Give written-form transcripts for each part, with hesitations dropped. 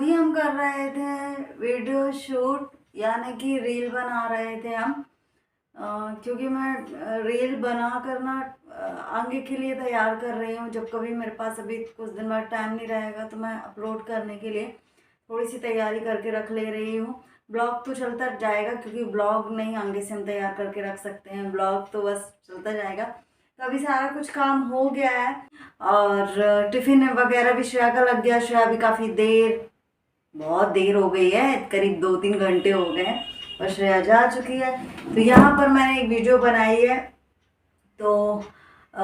अभी हम कर रहे थे वीडियो शूट, यानी कि रील बना रहे थे हम। क्योंकि मैं रील बना कर ना आगे के लिए तैयार कर रही हूँ। जब कभी मेरे पास अभी कुछ दिन बाद टाइम नहीं रहेगा तो मैं अपलोड करने के लिए थोड़ी सी तैयारी करके रख ले रही हूँ। ब्लॉग तो चलता जाएगा, क्योंकि ब्लॉग नहीं आगे से हम तैयार करके रख सकते हैं, ब्लॉग तो बस चलता जाएगा। तो अभी सारा कुछ काम हो गया है और टिफ़िन वगैरह भी श्रेया का लग गया। श्रेया भी काफ़ी देर, बहुत देर हो गई है, करीब 2-3 घंटे हो गए हैं और श्रेया जा चुकी है। तो यहाँ पर मैंने एक वीडियो बनाई है। तो आ,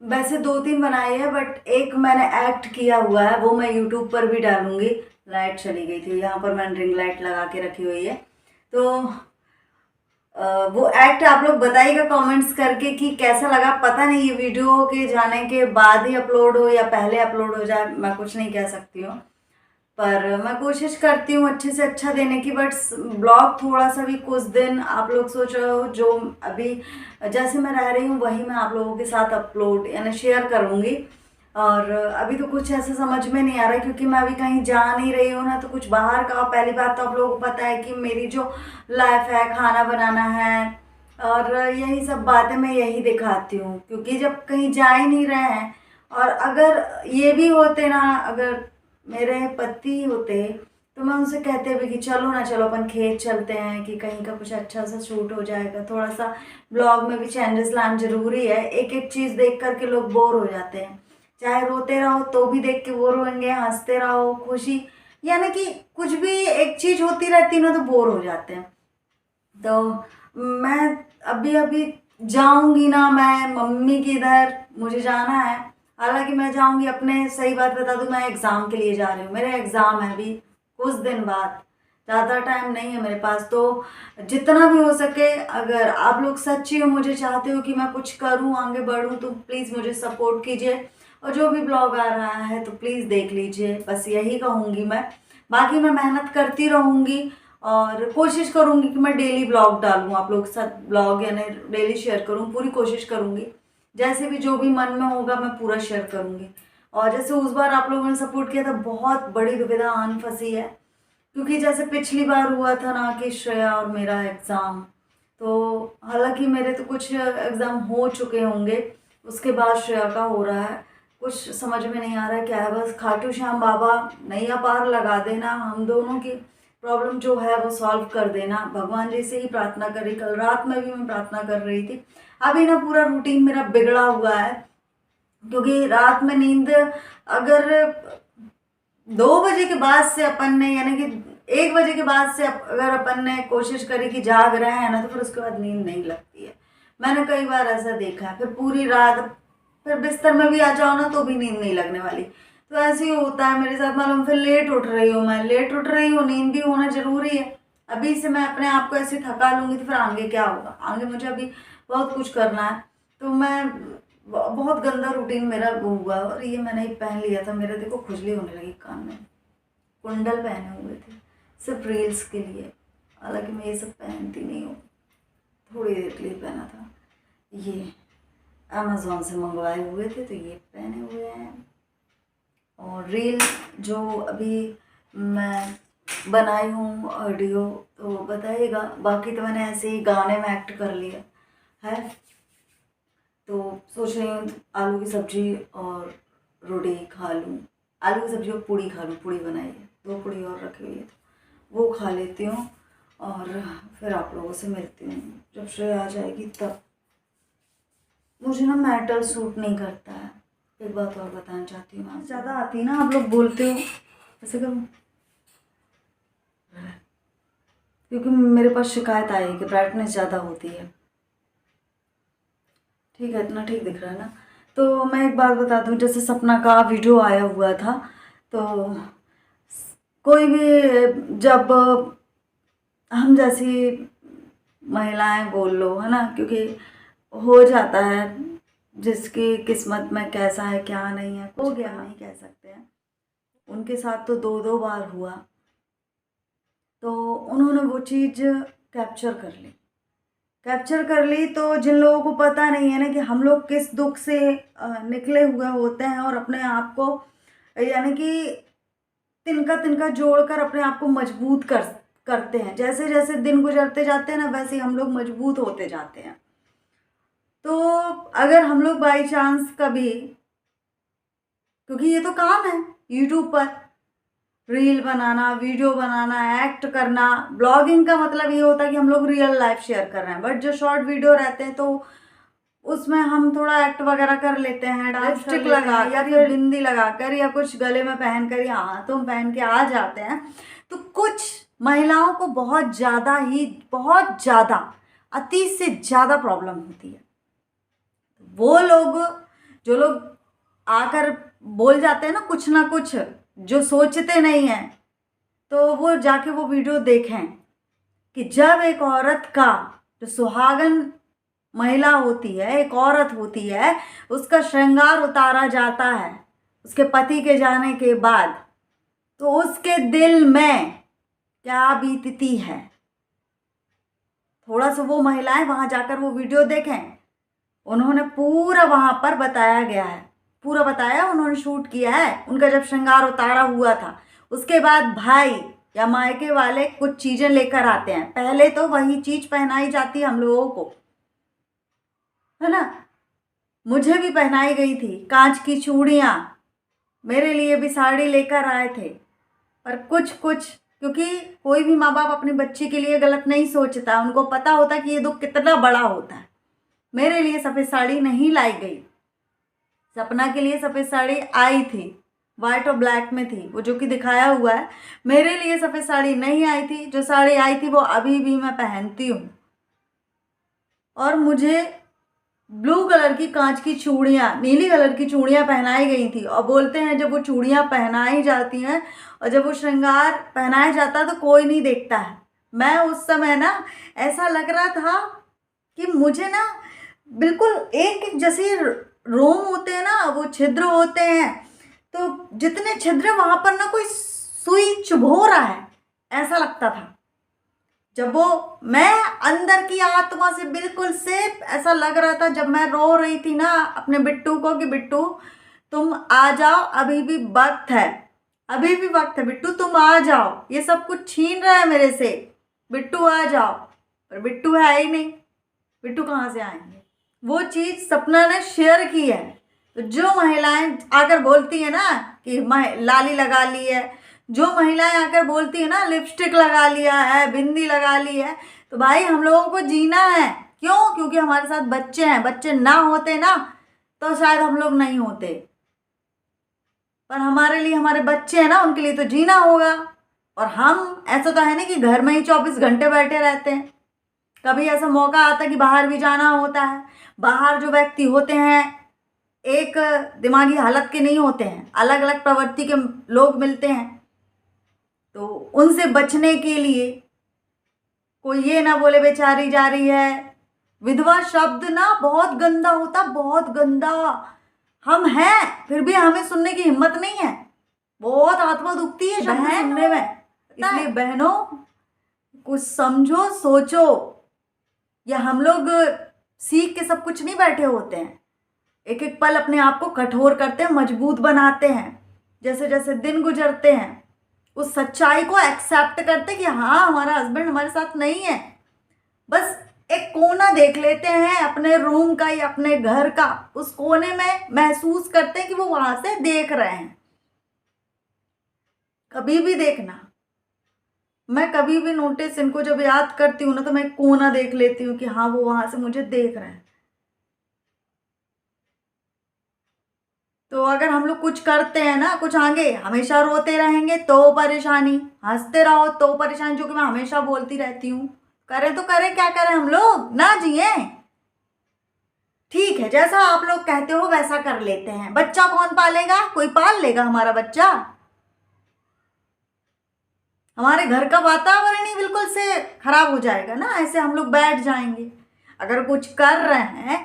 वैसे 2-3 बनाई है, बट एक मैंने एक्ट किया हुआ है, वो मैं यूट्यूब पर भी डालूंगी। लाइट चली गई थी, यहाँ पर मैंने रिंग लाइट लगा के रखी हुई है। तो वो एक्ट आप लोग बताइएगा कमेंट्स करके कि कैसा लगा। पता नहीं ये वीडियो के जाने के बाद ही अपलोड हो या पहले अपलोड हो जाए, मैं कुछ नहीं कह सकती हूँ। पर मैं कोशिश करती हूँ अच्छे से अच्छा देने की। बट ब्लॉग थोड़ा सा भी, कुछ दिन आप लोग सोच रहे हो जो अभी जैसे मैं रह रही हूँ वही मैं आप लोगों के साथ अपलोड यानी शेयर करूँगी। और अभी तो कुछ ऐसा समझ में नहीं आ रहा, क्योंकि मैं अभी कहीं जा नहीं रही हूँ ना, तो कुछ बाहर का। पहली बात तो आप लोगों को पता है कि मेरी जो लाइफ है, खाना बनाना है और यही सब बातें मैं यही दिखाती हूँ, क्योंकि जब कहीं जा ही नहीं रहे हैं। और अगर ये भी होते ना, अगर मेरे पति होते तो मैं उनसे कहते भी कि चलो ना, चलो अपन खेत चलते हैं, कि कहीं का कुछ अच्छा सा शूट हो जाएगा। थोड़ा सा ब्लॉग में भी चेंजेस लाना जरूरी है। एक एक चीज़ देख करके लोग बोर हो जाते हैं। चाहे रोते रहो तो भी देख के बोर होंगे, हंसते रहो, खुशी, यानी कि कुछ भी एक चीज़ होती रहती है ना तो बोर हो जाते हैं। तो मैं अभी अभी जाऊंगी ना, मैं मम्मी के इधर मुझे जाना है। हालांकि मैं जाऊंगी अपने, सही बात बता दूं, मैं एग्ज़ाम के लिए जा रही हूँ। मेरे एग्ज़ाम है अभी कुछ दिन बाद, ज़्यादा टाइम नहीं है मेरे पास। तो जितना भी हो सके, अगर आप लोग सच्ची हो, मुझे चाहते हो कि मैं कुछ करूँ, आगे बढ़ूँ, तो प्लीज़ मुझे सपोर्ट कीजिए। और जो भी ब्लॉग आ रहा है तो प्लीज़ देख लीजिए, बस यही कहूँगी मैं। बाकी मैं मेहनत करती रहूँगी और कोशिश करूँगी कि मैं डेली ब्लॉग डालूँ, आप लोग के साथ ब्लॉग यानी डेली शेयर करूँ, पूरी कोशिश करूँगी। जैसे भी जो भी मन में होगा मैं पूरा शेयर करूँगी। और जैसे उस बार आप लोगों ने सपोर्ट किया था, बहुत बड़ी दुविधा आन फंसी है, क्योंकि जैसे पिछली बार हुआ था ना कि श्रेया और मेरा एग्ज़ाम, तो हालांकि मेरे तो कुछ एग्ज़ाम हो चुके होंगे, उसके बाद श्रेया का हो रहा है। कुछ समझ में नहीं आ रहा है क्या है। बस खाटू श्याम बाबा नैया पार लगा देना, हम दोनों की प्रॉब्लम जो है वो सॉल्व कर देना। भगवान जी से ही प्रार्थना करी, कल रात में भी मैं प्रार्थना कर रही थी। अभी ना पूरा रूटीन मेरा बिगड़ा हुआ है, क्योंकि रात में नींद अगर 2 बजे के बाद से अपन ने, यानी कि 1 बजे के बाद से अगर अपन ने कोशिश करी कि जाग रहे हैं ना, तो फिर उसके बाद नींद नहीं लगती है। मैंने कई बार ऐसा देखा है। फिर पूरी रात, फिर बिस्तर में भी आ जाओ ना तो भी नींद नहीं लगने वाली। तो ऐसे ही होता है मेरे साथ, मालूम। फिर लेट उठ रही हूँ, मैं लेट उठ रही हूँ, नींद भी होना जरूरी है। अभी से मैं अपने आप को ऐसे थका लूँगी तो फिर आगे क्या होगा। आगे मुझे अभी बहुत कुछ करना है। तो मैं बहुत गंदा रूटीन मेरा वो हुआ। और ये मैंने एक पहन लिया था, मेरे देखो खुजली होने लगी कान में। कुंडल पहने हुए थे सिर्फ रील्स के लिए, हालांकि मैं ये सब पहनती नहीं हूँ, थोड़ी देर के लिए पहना था। ये अमेज़ोन से मंगवाए हुए थे, तो ये पहने हुए हैं। और रील जो अभी मैं बनाई हूँ ऑडियो, तो बताइएगा। बाकी तो मैंने ऐसे ही गाने में एक्ट कर लिया है। तो सोच रही हूँ आलू की सब्जी और रोटी खा लूँ। आलू की सब्जी और पूड़ी खा लूँ, पूड़ी बनाई है, 2 पूड़ी और रखी हुई है, तो वो खा लेती हूँ। और फिर आप लोगों से मिलती हूँ जब श्रेया आ जाएगी तब। मुझे ना मेटल सूट नहीं करता है। एक बात और बताना चाहती हूँ, मैं ज़्यादा आती ना, आप लोग बोलते हो ऐसे करूँ, क्योंकि मेरे पास शिकायत आई कि ब्राइटनेस ज़्यादा होती है। ठीक है, इतना ठीक दिख रहा है ना। तो मैं एक बात बता दूँ, जैसे सपना का वीडियो आया हुआ था, तो कोई भी, जब हम जैसी महिलाएं बोल लो, है ना, क्योंकि हो जाता है, जिसकी किस्मत में कैसा है क्या नहीं है, हो गया नहीं कह सकते हैं। उनके साथ तो 2-2 बार हुआ। तो उन्होंने वो चीज़ कैप्चर कर ली, कैप्चर कर ली। तो जिन लोगों को पता नहीं है ना कि हम लोग किस दुख से निकले हुए होते हैं, और अपने आप को यानी कि तिनका तिनका जोड़कर अपने आप को मजबूत करते हैं। जैसे जैसे दिन गुजरते जाते हैं ना, वैसे ही हम लोग मजबूत होते जाते हैं। तो अगर हम लोग बाई चांस कभी, क्योंकि ये तो काम है यूट्यूब पर रील बनाना, वीडियो बनाना, एक्ट करना। ब्लॉगिंग का मतलब ये होता है कि हम लोग रियल लाइफ शेयर कर रहे हैं, बट जो शॉर्ट वीडियो रहते हैं तो उसमें हम थोड़ा एक्ट वगैरह कर लेते हैं, लिपस्टिक लगा या फिर बिंदी लगाकर या कुछ गले में पहन कर या हाथों में पहन के आ जाते हैं। तो कुछ महिलाओं को बहुत ज़्यादा अति से ज़्यादा प्रॉब्लम होती है। वो लोग जो लोग आकर बोल जाते हैं ना कुछ जो सोचते नहीं हैं, तो वो जाके वो वीडियो देखें कि जब एक औरत का जो सुहागन महिला होती है, एक औरत होती है, उसका श्रृंगार उतारा जाता है उसके पति के जाने के बाद, तो उसके दिल में क्या बीतती है। थोड़ा सा वो महिलाएं वहां जाकर वो वीडियो देखें, उन्होंने पूरा वहां पर बताया गया है, पूरा बताया, उन्होंने शूट किया है। उनका जब श्रृंगार उतारा हुआ था, उसके बाद भाई या मायके वाले कुछ चीजें लेकर आते हैं। पहले तो वही चीज पहनाई जाती है हम लोगों को, है ना। मुझे भी पहनाई गई थी कांच की चूड़ियाँ, मेरे लिए भी साड़ी लेकर आए थे। पर कुछ क्योंकि कोई भी माँ बाप अपनी बच्ची के लिए गलत नहीं सोचता, उनको पता होता कि ये दुख कितना बड़ा होता है। मेरे लिए सफ़ेद साड़ी नहीं लाई गई। सपना के लिए सफ़ेद साड़ी आई थी, वाइट और ब्लैक में थी, वो जो कि दिखाया हुआ है। मेरे लिए सफ़ेद साड़ी नहीं आई थी। जो साड़ी आई थी वो अभी भी मैं पहनती हूँ। और मुझे ब्लू कलर की कांच की चूड़ियाँ, नीली कलर की चूड़ियाँ पहनाई गई थी। और बोलते हैं जब वो चूड़ियाँ पहनाई जाती हैं और जब वो श्रृंगार पहनाया जाता है तो कोई नहीं देखता है। मैं उस समय ना ऐसा लग रहा था कि मुझे ना बिल्कुल एक जैसे रोम होते हैं ना, वो छिद्र होते हैं, तो जितने छिद्र वहाँ पर ना कोई सुई चुभो रहा है, ऐसा लगता था। जब वो मैं अंदर की आत्मा से बिल्कुल सेफ ऐसा लग रहा था, जब मैं रो रही थी ना अपने बिट्टू को कि बिट्टू तुम आ जाओ, अभी भी वक्त है, अभी भी वक्त है, बिट्टू तुम आ जाओ, ये सब कुछ छीन रहा है मेरे से, बिट्टू आ जाओ। पर बिट्टू है ही नहीं, बिट्टू कहाँ से आएंगे। वो चीज़ सपना ने शेयर की है। तो जो महिलाएं आकर बोलती है ना कि लाली लगा ली है, जो महिलाएं आकर बोलती है ना लिपस्टिक लगा लिया है, बिंदी लगा ली है, तो भाई हम लोगों को जीना है। क्यों? क्योंकि हमारे साथ बच्चे हैं। बच्चे ना होते ना तो शायद हम लोग नहीं होते, पर हमारे लिए हमारे बच्चे हैं ना, उनके लिए तो जीना होगा। और हम ऐसा तो है नहीं कि घर में ही 24 घंटे बैठे रहते हैं। कभी ऐसा मौका आता है कि बाहर भी जाना होता है। बाहर जो व्यक्ति होते हैं एक दिमागी हालत के नहीं होते हैं, अलग अलग प्रवृत्ति के लोग मिलते हैं। तो उनसे बचने के लिए कोई ये ना बोले बेचारी जा रही है। विधवा शब्द ना बहुत गंदा होता, बहुत गंदा। हम हैं फिर भी हमें सुनने की हिम्मत नहीं है, बहुत आत्मा दुखती है शब्द सुनने में। इसलिए बहनों कुछ समझो, सोचो। या हम लोग सीख के सब कुछ नहीं बैठे होते हैं, एक एक पल अपने आप को कठोर करते हैं, मजबूत बनाते हैं। जैसे जैसे दिन गुजरते हैं उस सच्चाई को एक्सेप्ट करते कि हाँ हमारा हस्बैंड हमारे साथ नहीं है। बस एक कोना देख लेते हैं अपने रूम का या अपने घर का, उस कोने में महसूस करते हैं कि वो वहां से देख रहे हैं। कभी भी देखना, मैं कभी भी नोटिस इनको जब याद करती हूँ ना तो मैं कोना देख लेती हूँ कि हाँ वो वहां से मुझे देख रहे हैं। तो अगर हम लोग कुछ करते हैं ना, कुछ आगे हमेशा रोते रहेंगे तो परेशानी, हंसते रहो तो परेशानी, जो कि मैं हमेशा बोलती रहती हूँ। करें तो करें, क्या करें हम लोग, ना जिए। ठीक है, जैसा आप लोग कहते हो वैसा कर लेते हैं। बच्चा कौन पालेगा? कोई पाल लेगा हमारा बच्चा? हमारे घर का वातावरण ही बिल्कुल से खराब हो जाएगा ना, ऐसे हम लोग बैठ जाएंगे। अगर कुछ कर रहे हैं,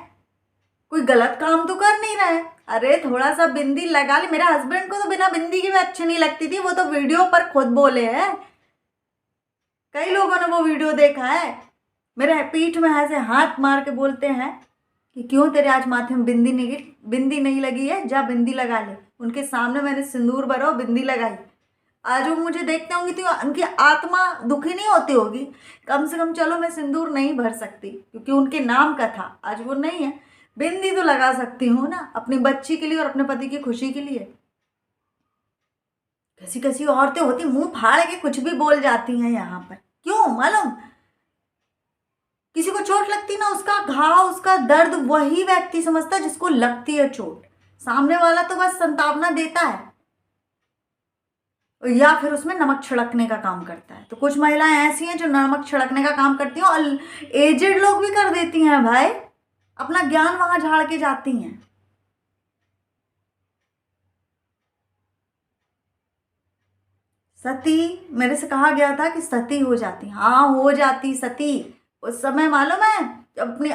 कोई गलत काम तो कर नहीं रहे। अरे थोड़ा सा बिंदी लगा ले। मेरे हस्बैंड को तो बिना बिंदी के भी अच्छी नहीं लगती थी, वो तो वीडियो पर खुद बोले हैं। कई लोगों ने वो वीडियो देखा है। मेरे पीठ में ऐसे हाथ मार के बोलते हैं कि क्यों तेरे आज माथे में बिंदी नहीं लगी है, जा बिंदी लगा ले। उनके सामने मैंने सिंदूर भरा और बिंदी लगाई। आज वो मुझे देखते होंगे तो उनकी आत्मा दुखी नहीं होती होगी? कम से कम चलो मैं सिंदूर नहीं भर सकती क्योंकि उनके नाम का था, आज वो नहीं है, बिंदी तो लगा सकती हूँ ना अपनी बच्ची के लिए और अपने पति की खुशी के लिए। कैसी कैसी औरतें होती, मुंह फाड़ के कुछ भी बोल जाती हैं यहाँ पर। क्यों मालूम? किसी को चोट लगती ना, उसका घाव, उसका दर्द वही व्यक्ति समझता है जिसको लगती है चोट। सामने वाला तो बस संतावना देता है या फिर उसमें नमक छिड़कने का काम करता है। तो कुछ महिलाएं ऐसी हैं जो नमक छिड़कने का काम करती हैं, और एजेड लोग भी कर देती हैं भाई, अपना ज्ञान वहां झाड़ के जाती हैं। सती, मेरे से कहा गया था कि सती हो जाती, हाँ हो जाती सती। उस समय मालूम है जब अपनी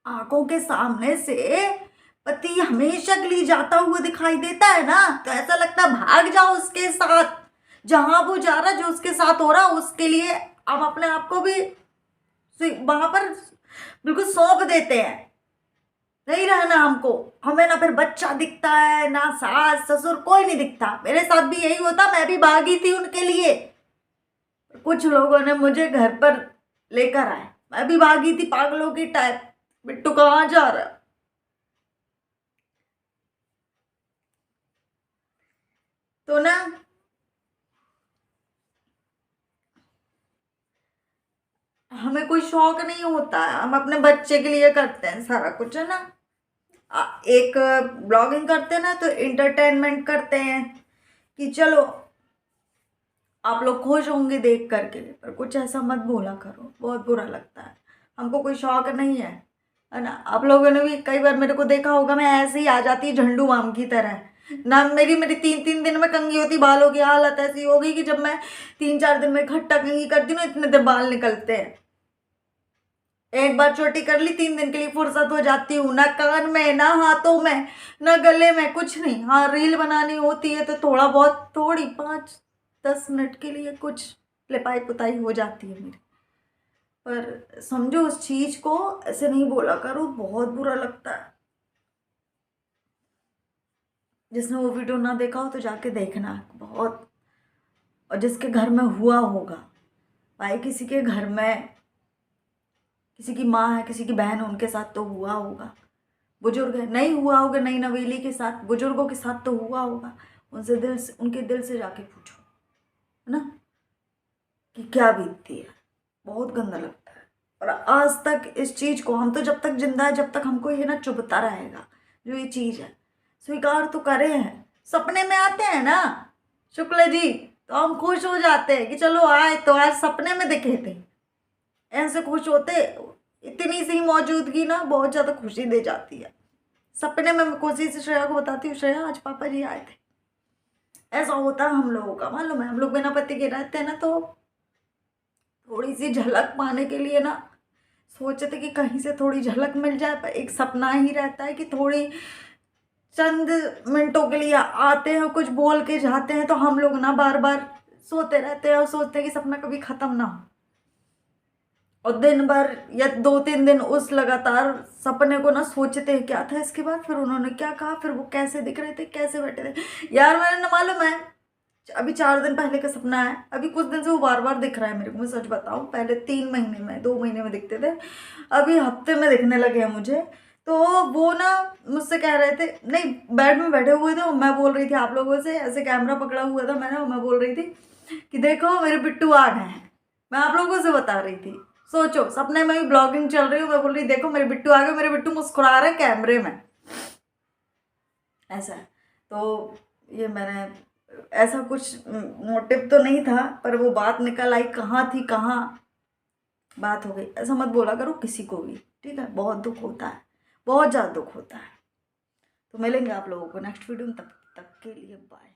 आंखों के सामने से पति हमेशा के लिए जाता हुआ दिखाई देता है ना, तो ऐसा लगता है भाग जाओ उसके साथ, जहां वो जा रहा, जो उसके साथ हो रहा उसके लिए हम अपने आप को भी वहां पर बिल्कुल सौंप देते हैं। नहीं रहना हमको, हमें ना फिर बच्चा दिखता है, ना सास ससुर, कोई नहीं दिखता। मेरे साथ भी यही होता, मैं भी भागी थी उनके लिए। कुछ लोगों ने मुझे घर पर लेकर आए, मैं भी भागी थी पागलों की टाइप, बिट्टू कहाँ जा रहा है। तो ना हमें कोई शौक नहीं होता है, हम अपने बच्चे के लिए करते हैं सारा कुछ, है ना। एक ब्लॉगिंग करते हैं ना तो इंटरटेनमेंट करते हैं कि चलो आप लोग खुश होंगे देख करके, पर कुछ ऐसा मत बोला करो, बहुत बुरा लगता है। हमको कोई शौक नहीं है ना। आप लोगों ने भी कई बार मेरे को देखा होगा, मैं ऐसे ही आ जाती झंडू माम की तरह ना। मेरी मेरी 3-3 दिन में कंघी होती, बालों की हालत ऐसी हो गई कि जब मैं 3-4 दिन में इकट्ठा कंघी करती हूँ, इतने देर बाल निकलते हैं। एक बार चोटी कर ली, 3 दिन के लिए फुर्सत हो जाती हूँ, ना कान में, ना हाथों में, ना गले में, कुछ नहीं। हाँ रील बनानी होती है तो थोड़ा बहुत, थोड़ी 5-10 मिनट के लिए कुछ लिपाई पुताई हो जाती है मेरी। पर समझो उस चीज को ऐसे नहीं बोला करो, बहुत बुरा लगता है। जिसने वो वीडियो ना देखा हो तो जाके देखना बहुत। और जिसके घर में हुआ होगा भाई, किसी के घर में किसी की माँ है, किसी की बहन है, उनके साथ तो हुआ होगा। बुजुर्ग है, नहीं हुआ होगा, नई नवेली के साथ, बुजुर्गों के साथ तो हुआ होगा। उनसे दिल से, उनके दिल से जाके पूछो, है ना, कि क्या बीतती है। बहुत गंदा लगता है। और आज तक इस चीज को हम तो जब तक जिंदा है, जब तक हमको ये ना चुभता रहेगा, जो ये चीज है। स्वीकार तो करे हैं, सपने में आते हैं ना शुक्ल जी, तो हम खुश हो जाते हैं कि चलो आए तो आज सपने में दिखे थे, ऐसे खुश होते। इतनी सी मौजूदगी ना बहुत ज्यादा खुशी दे जाती है। सपने में मैं कोशिश से श्रेया को बताती हूँ, श्रेया आज पापा जी आए थे। ऐसा होता है हम लोगों का, मालूम है। हम लोग बिना पति के रहते हैं ना, तो थोड़ी सी झलक पाने के लिए ना सोचते कि कहीं से थोड़ी झलक मिल जाए, पर एक सपना ही रहता है कि थोड़ी चंद मिनटों के लिए आते हैं, कुछ बोल के जाते हैं, तो हम लोग ना बार बार सोते रहते हैं और सोचते हैं कि सपना कभी खत्म ना हो। और दिन भर या 2-3 दिन उस लगातार सपने को ना सोचते हैं क्या था इसके बाद, फिर उन्होंने क्या कहा, फिर वो कैसे दिख रहे थे, कैसे बैठे थे। यार मैंने ना, मालूम है, अभी 4 दिन पहले का सपना है, अभी कुछ दिन से वो बार बार दिख रहा है मेरे को। मैं सच बताऊं, पहले 3 महीने में, 2 महीने में दिखते थे, अभी हफ्ते में दिखने लगे हैं मुझे। तो वो ना मुझसे कह रहे थे, नहीं बेड में बैठे हुए थे, मैं बोल रही थी आप लोगों से, ऐसे कैमरा पकड़ा हुआ था मैंने, और मैं बोल रही थी कि देखो मेरे बिट्टू आ गए हैं। मैं आप लोगों से बता रही थी, सोचो सपने में भी ब्लॉगिंग चल रही हूँ, मैं बोल रही देखो मेरे बिट्टू आ गए, मेरे बिट्टू मुस्कुरा रहे कैमरे में, ऐसा है। तो ये मैंने, ऐसा कुछ मोटिव तो नहीं था, पर वो बात निकल आई, कहाँ थी कहाँ बात हो गई। ऐसा मत बोला करो किसी को भी, ठीक है। बहुत दुख होता है, बहुत ज़्यादा दुख होता है। तो मिलेंगे आप लोगों को नेक्स्ट वीडियो में, तब तक के लिए बाय।